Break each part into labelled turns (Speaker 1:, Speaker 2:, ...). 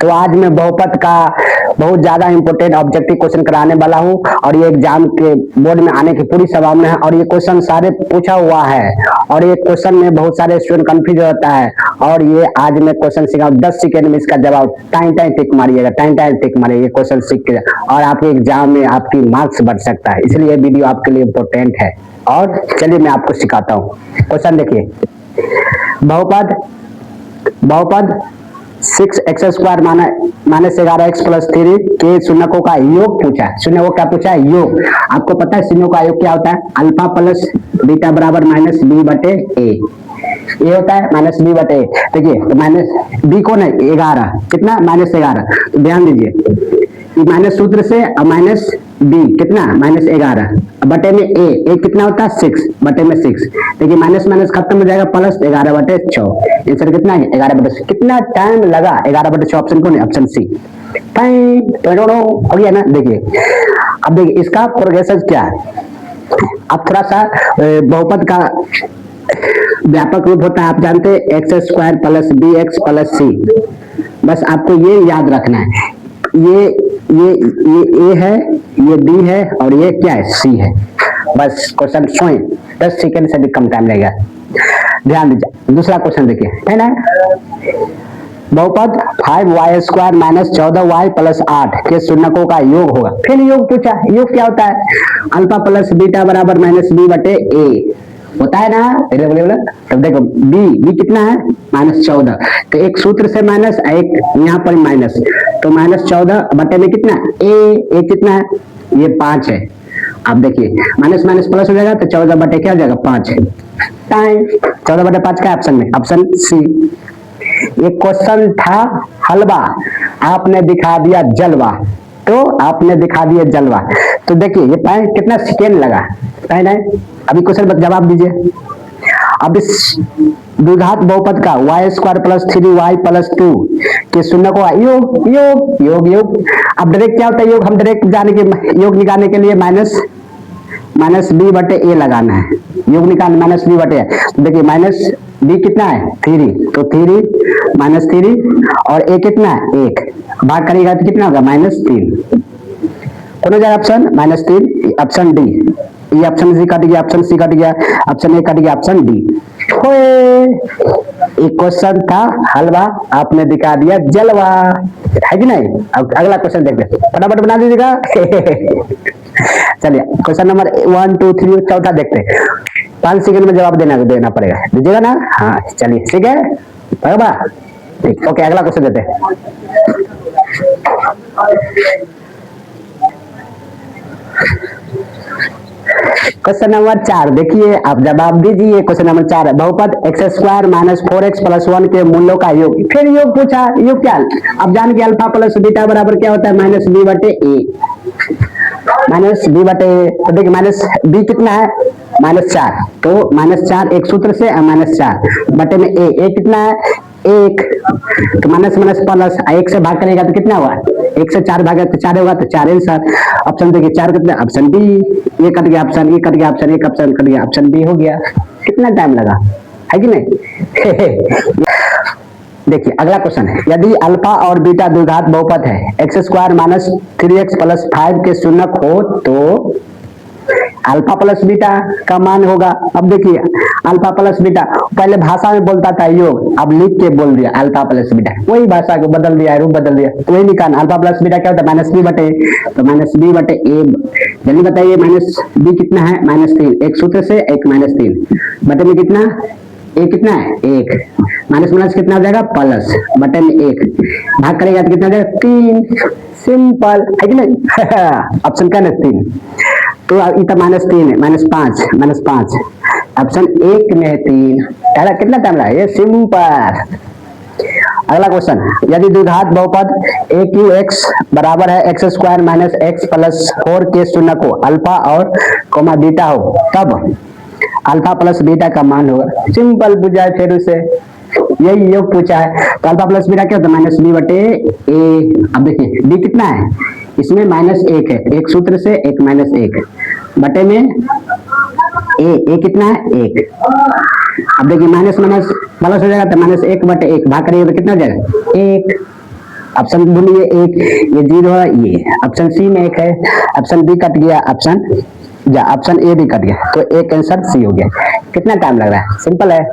Speaker 1: तो आज मैं बहुपद का बहुत ज्यादा इंपोर्टेंट ऑब्जेक्टिव क्वेश्चन कराने वाला हूँ और ये एग्जाम के बोर्ड में आने की पूरी संभावना है और ये क्वेश्चन सारे पूछा हुआ है और ये क्वेश्चन में बहुत सारे स्टूडेंट कंफ्यूज होता है और ये आज मैं क्वेश्चन सीखा 10 सेकेंड में इसका जवाब टाइम टिक मारिएगा, टाइम टिक मारिएगा, ये क्वेश्चन सीख के और आपके एग्जाम में आपकी मार्क्स बढ़ सकता है, इसलिए ये वीडियो आपके लिए इंपोर्टेंट है। और चलिए मैं आपको सिखाता हूँ। क्वेश्चन देखिए, बहुपद 6x² माइनस 11x प्लस 3 के शून्यकों का योग पूछा है। शून्यकों क्या पूछा है? योग। आपको पता है शून्यों का योग क्या होता है? अल्फा प्लस बीटा बराबर माइनस बी बटे ए। ये होता है माइनस बी बटे ए। देखिए तो माइनस बी कौन है? 11। कितना? माइनस 11। तो ध्यान दीजिए माइनस सूत्र से माइनस बी कितना? माइनस 11 बटे में ए कितना होता है? 6 बटे में 6। देखिए माइनस माइनस खत्म हो जाएगा, प्लस 11 बटे 6। आंसर कितना है? 11 बटे 6। कितना टाइम लगा? 11 बटे 6। ऑप्शन कौन है? Option C. हो गया ना। देखिए अब देखिए इसका प्रोग्रेशन क्या है। अब थोड़ा सा बहुपद का व्यापक रूप होता है, आप जानते हैं x² plus B X plus C. बस आपको ये याद रखना है, ये ए है, ये बी है और ये क्या है? सी है। बस क्वेश्चन स्वयं 10 सेकंड से भी कम टाइम लगेगा। ध्यान दीजिए। दूसरा क्वेश्चन देखिए, है ना। बहुपद 5y² माइनस 14y प्लस 8 के शून्यकों का योग होगा। फिर योग पूछा। योग क्या होता है? अल्फा प्लस बीटा बराबर माइनस बी बटे ए होता है ना। तब देखो बी कितना है? माइनस 14। तो एक सूत्र से माइनस, एक यहाँ पर माइनस, तो माइनस 14 बटे में कितना? ए कितना है? ये 5 है। अब देखिए माइनस माइनस प्लस हो जाएगा तो 14 बटे क्या हो जाएगा? 5 है। टाइम 14 बटे 5 का ऑप्शन में? Option C. ये क्वेश्चन था हलवा, आपने दिखा दिया जलवा। तो आपने दिखा दिया जलवा। तो देखिए ये टाइम कितना सेकेंड लगा? टाइम है। अभी क्वेश्चन जवाब दीजिए। अब इस द्विघात बहुपद का y² प्लस 3y प्लस 2 के शून्यकों का योग योग योग योग। अब डायरेक्ट क्या होता है योग? हम डायरेक्ट जाने के योग निकालने के लिए माइनस बी बटे ए लगाना है। योग निकाल माइनस बी बटे। तो देखिए माइनस बी कितना है? 3। तो 3 माइनस 3 और ए कितना है? 1। भाग करेगा तो कितना होगा? -3। कौन हो जाएगा ऑप्शन? -3। Option D. ये ऑप्शन सी कट गया, ऑप्शन सी कट गया, ऑप्शन ए कट गया, ऑप्शन डी। एक क्वेश्चन था हलवा, आपने दिखा दिया जलवा, है कि नहीं। अब अगला क्वेश्चन देखते, फटाफट बना दीजिएगा। चलिए क्वेश्चन नंबर 1 2 3 चौथा देखते हैं। 5 सेकंड में जवाब देना पड़ेगा, दीजिएगा ना। हाँ चलिए ठीक है बराबर। ठीक ओके, अगला क्वेश्चन देते हैं। क्वेश्चन नंबर 4 देखिए, आप जवाब दीजिए। क्वेश्चन नंबर 4 है बहुपद x² माइनस 4x प्लस 1 के मूल्यों का योग। फिर योग पूछा। योग क्या? अब जान के अल्फा प्लस बीटा बराबर क्या होता है? माइनस बी बटे ए। माइनस बी बटे ए। तो देखिए माइनस बी कितना है? -4। तो -4 एक सूत्र से -4 बटे में ए कितना है? 1। तो माइनस माइनस प्लस 1 से भाग करेगा तो कितना हुआ? 1 से 4 भागा तो 4 होगा, तो 4 आंसर। ऑप्शन देखिए 4 कितना? Option B. ये कट गया ऑप्शन, ये कट गया ऑप्शन, एक ऑप्शन कट गया, ऑप्शन बी हो गया। कितना टाइम लगा, है कि नहीं। देखिए अगला क्वेश्चन है, यदि अल्फा और बीटा द्विघात बहुपद है, x² माइनस 3x प्लस 5 के शून्यक हो तो अल्फा प्लस बीटा का मान होगा। अब देखिए अल्फा प्लस बीटा, पहले भाषा में बोलता था योग, अब लिख के बोल दिया अल्फा प्लस बीटा, वही भाषा को बदल दिया, रूप बदल दिया। तो वही निकालना अल्फा प्लस बीटा क्या होता है? माइनस बी बटे। तो माइनस बी बटे ए। जल्दी बताइए माइनस बी कितना है? -3। एक सूत्र से एक -3 बटे में कितना? ए कितना है? 1। माइनस माइनस कितना हो जाएगा? प्लस बटे में 1। भाग करेगा तो कितना हो जाएगा? 3। सिंपल, है कि नहीं। ऑप्शन का 3। तो इतना -3 है, -5 ऑप्शन 1 में है 3। कितना टाइम लगा? ये सिंपल। अगला क्वेश्चन, यदि द्विघात बहुपद AQX बराबर है x² माइनस x प्लस 4 के शून्यकों अल्फा और बीटा हो, तब अल्फा प्लस बीटा का मान होगा। सिंपल पूछा है, फिर उसे यही योग पूछा है। तो अल्फा प्लस बीटा क्या होता है? -b बटे ए। अब देखिए b कितना है? इसमें -1 है, एक सूत्र से एक -1 बटे में ए कितना है? 1। अब देखिए माइनस माइनस प्लस हो जाएगा तो -1 बटे 1 भाग करिएगा तो कितना हो जाएगा? 1। ऑप्शन बोलिए एक, ये 0 है, ये ऑप्शन सी में 1 है, ऑप्शन बी कट गया, ऑप्शन ए भी कट गया, तो एक आंसर सी हो गया। कितना टाइम लग रहा है? सिंपल है।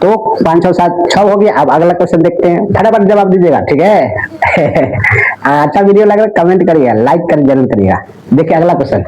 Speaker 1: तो 5 और 7 6 हो गया। अब अगला क्वेश्चन देखते हैं, फटाफट जवाब दीजिएगा, ठीक है। अच्छा वीडियो लग रहा है कमेंट करिएगा, लाइक कर जरूर करिएगा। देखिए अगला क्वेश्चन,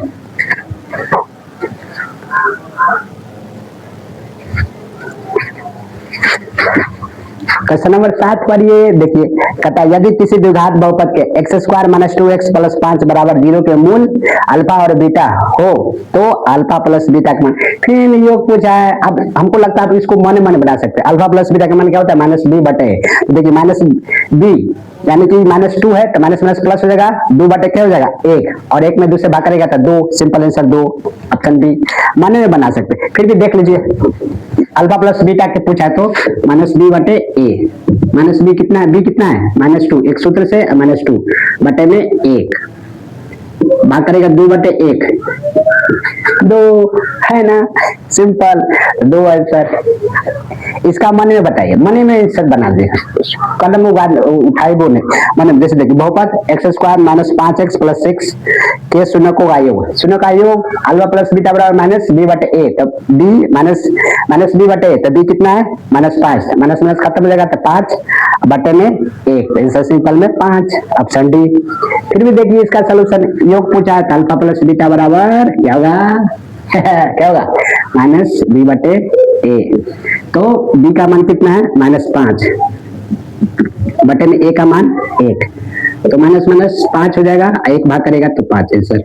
Speaker 1: क्वेश्चन नंबर 7 पर ये देखिए, कहता है यदि किसी द्विघात बहुपद के x² - 2x + 5 = 0 के मूल अल्फा और बीटा हो तो अल्फा प्लस बीटा का मान। फिर योग पूछा है। अब हमको लगता है आप इसको मन मन बना सकते हैं। अल्फा प्लस बीटा का मान क्या होता है? -b/। देखिए -b यानी कि -2 है तो माइनस माइनस प्लस हो जाएगा, 2/, क्या हो जाएगा? 1, और 1 में 2 से भाग करेगा तो 2, सिंपल आंसर 2, ऑप्शन बी। मन में बना सकते हैं। फिर भी देख लीजिए, अल्फा प्लस बीटा के पूछा है तो -b/a, -b कितना है? b कितना है? -2, एक सूत्र से -2 बटे में 1 भाग करेगा 2/1, 2 है ना, सिंपल 2 आंसर। इसका मन में बताइए, मन में आंसर बना दे, कलम उठाई बोले मन में। जैसे देखिए बहुपद x² - 5x + 6 के शून्यकों का योग, शून्य का योग अल्फा प्लस बीटा बराबर -b/a, तो b -b/a, तो b कितना है? -5, माइनस माइनस खत्म हो जाएगा तो 5 बटे में 1, आंसर सिंपल में 5, ऑप्शन डी। फिर भी देखिए इसका सोल्यूशन, योग पूछा है तो अल्फा प्लस बीटा बराबर क्या होगा? क्या होगा? -b/a, तो b का मान कितना है? -5 बटे में a का मान 1, तो माइनस माइनस 5 हो जाएगा, 1 भाग करेगा तो 5 आंसर।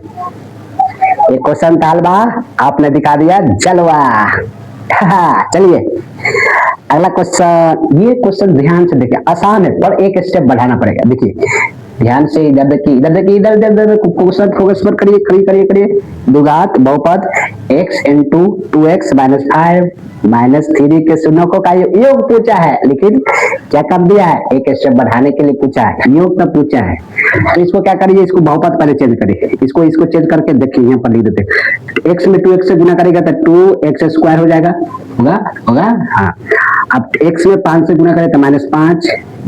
Speaker 1: एक क्वेश्चन तालबा आपने दिखा दिया जलवा। चलिए अगला क्वेश्चन, ये क्वेश्चन ध्यान से देखिए, आसान है पर एक स्टेप बढ़ाना पड़ेगा। देखिए ध्यान से, इधर देखिए, इधर देखिए, इधर फोकस पर करिए, करिए। द्विघात बहुपद x × 2x - 5 - 3 के शून्यकों का योग पूछा है, लेकिन क्या कर दिया है? एक स्टेप बढ़ाने के लिए पूछा है, योग का पूछा है। तो इसको क्या करिए, इसको बहुपद पहले चेंज करिए, इसको चेंज करके देखिए, यहाँ पर लिख देते। x में 2x से गुना करेगा तो 2x² हो जाएगा, होगा हाँ। अब x में 5 से गुना करें तो -5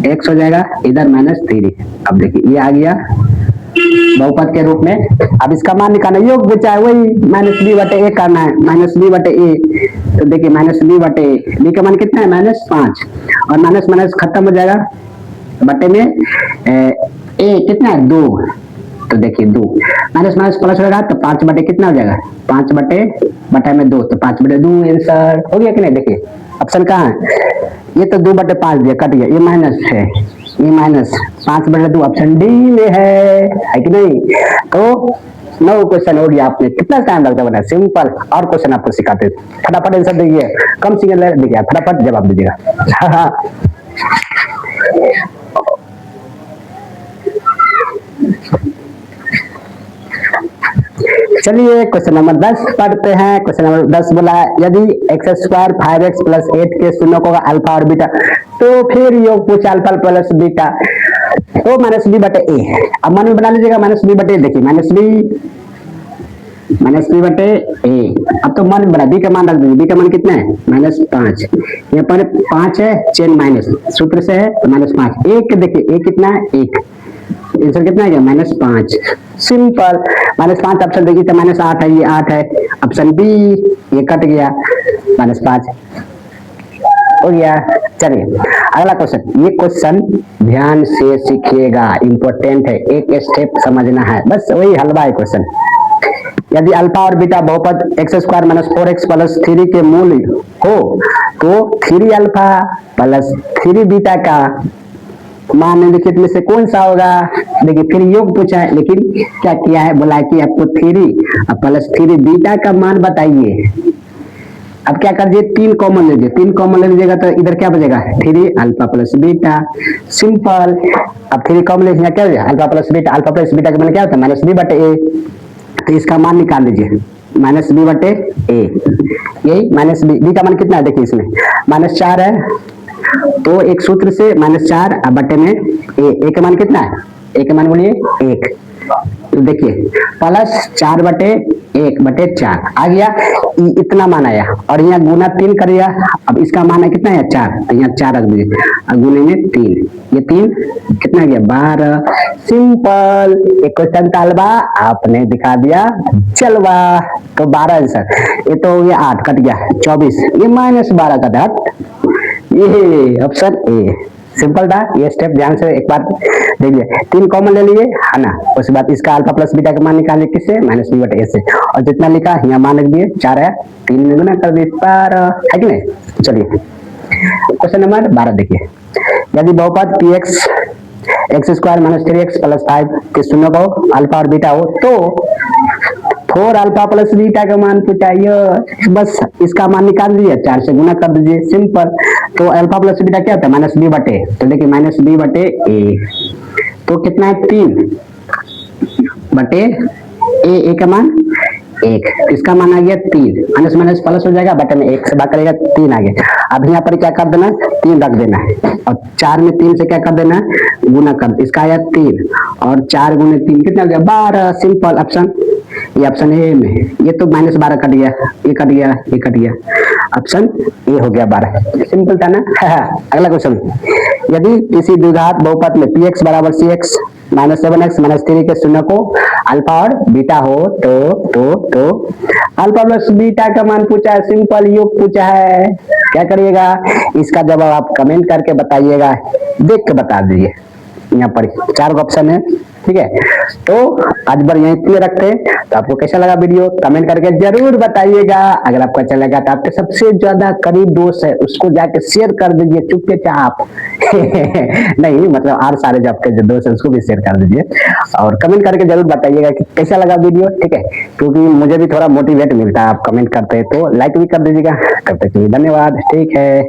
Speaker 1: x हो जाएगा, इधर -3। अब देखिए ये आ गया बहुपद के रूप में। अब इसका मान निकालना, योग पूछा है, वही -b/a करना है, -b/a। तो देखिए -b/a, b का मान कितना है? -5, और माइनस माइनस खत्म हो जाएगा बटे में a कितना है? 2, तो देखिए 2 माइनस माइनस प्लस होगा तो 5 बटे कितना हो जाएगा? 5 बटे में 2, तो 5/2 आंसर हो गया कि नहीं? देखिए ऑप्शन कहाँ है? ये तो 2/5 दिया, कट गया, ये माइनस है, ये -5/2 ऑप्शन डी में है कि नहीं? तो 9 क्वेश्चन हो गया। आपने कितना टाइम लगता है? सिंपल। और क्वेश्चन आपको सिखाते, फटाफट आंसर दीजिए, कम सिंगल देखिए, फटाफट जवाब दीजिएगा। चलिए क्वेश्चन नंबर 10 पढ़ते हैं। क्वेश्चन नंबर 10 बोला यदि x² 5x + 8 के शून्यकों का अल्फा और बीटा, तो फिर योग पूछा अल्फा प्लस बीटा तो -b/a। अब मन में बना लीजिएगा -b/a। देखिए -b/a। अब तो मन बना, b का मान रख दीजिए, b का मान कितना है? -5, यहाँ पर 5 है, चेन माइनस सूत्र से है तो -5। एक देखिए a कितना है? 1, आंसर कितना है? -5, सिंपल। -5 ऑप्शन देखिए तो -8 है, ये 8 है, ऑप्शन बी, ये कट गया, -5 हो गया। चलिए अगला क्वेश्चन, ये क्वेश्चन ध्यान से सीखिएगा, इंपॉर्टेंट है, एक स्टेप समझना है, बस वही हलवा है क्वेश्चन। यदि अल्फा और बीटा बहुपद x² - 4x + 3 के मूल हो तो 3α + 3 बीटा का मान निम्नलिखित में से कौन सा होगा? देखिए फिर योग पूछा है, लेकिन क्या किया है? बोला कि आपको 3 + 3 बीटा का मान बताइए। अब क्या कर दीजिए, 3 कॉमन ले लीजिए, 3 कॉमन ले लीजिएगा तो इधर क्या बचेगा? 3α + बीटा, सिंपल। अब 3 कॉमन ले लीजिए, क्या हो जाएगा? अल्फा प्लस बीटा का मान क्या होता है? -b/a। तो इसका मान निकाल लीजिए, -b/a, यही -b का मान कितना है? देखिए इसमें -4 है, तो एक सूत्र से -4 बटे में a का मान कितना है? a का मान बोलिए 1, देखिए प्लस 4/1/4 आ गया, इतना मान आया और यहाँ गुना 3 करिएगा। अब इसका मान है कितना है 4, तो यहाँ 4 रख दीजिए और गुने में 3, ये 3 कितना गया 12। सिंपल, एक क्वेश्चन तालबा आपने दिखा दिया चलवा। तो 12 आंसर, ये तो हो गया 8 कट गया 24, ये -12 का था, ये ऑप्शन ए। सिंपल था ये स्टेप, ध्यान से एक बार देखिए। 3 कॉमन ले लिए है ना, उसके बाद इसका अल्फा प्लस बीटा का मान निकालिए किससे, -b/a से, और जितना लिखा यहाँ मान रख दिए 4 है, 3 में गुना कर दिए 12, है कि नहीं। चलिए क्वेश्चन नंबर 12 देखिए, यदि बहुपद px x² - 3x + 5 के शून्य को अल्फा और बीटा हो तो 4 अल्फा प्लस बीटा का मान पूछा, ये बस इसका मान निकाल दीजिए, 4 से गुना कर दीजिए, सिंपल। तो अल्फा प्लस बीटा क्या होता है -b/a, तो देखिए -b/a, तो कितना है 3/a का मान 1, इसका मान आ गया 3, माइनस माइनस प्लस हो जाएगा, बटे में 1 से भाग करेगा 3 आ गया। अब यहाँ पर क्या कर देना है 3 रख देना है, और 4 में 3 से क्या कर देना है गुना कर, इसका आया 3 और 4 गुने 3 कितना हो गया 12। सिंपल ऑप्शन, ये ऑप्शन ए में, ये तो -12 कट गया, ये कट गया, ये कट गया, ऑप्शन ए हो गया 12। सिंपल था ना। अगला क्वेश्चन, यदि किसी द्विघात बहुपद में px = cx - 7x - 3 के शून्य को अल्फा और बीटा हो तो अल्फा प्लस बीटा का मान पूछा है, सिंपल योग पूछा है। क्या करिएगा, इसका जवाब आप कमेंट करके बताइएगा, देख के बता दीजिए, यहाँ पर 4 ऑप्शन है, ठीक है। तो आज बार यहीं पे रखते हैं। तो आपको कैसा लगा वीडियो कमेंट करके जरूर बताइएगा। अगर आपको अच्छा लगा तो आपके सबसे ज्यादा करीब दोस्त है उसको जाके शेयर कर दीजिए चुपके चाप। नहीं मतलब और सारे जो आपके जो दोस्त है उसको भी शेयर कर दीजिए और कमेंट करके जरूर बताइएगा कि कैसा लगा वीडियो, ठीक है, क्योंकि मुझे भी थोड़ा मोटिवेट मिलता है आप कमेंट करते हैं। तो लाइक भी कर दीजिएगा। तब तक के लिए धन्यवाद, ठीक है।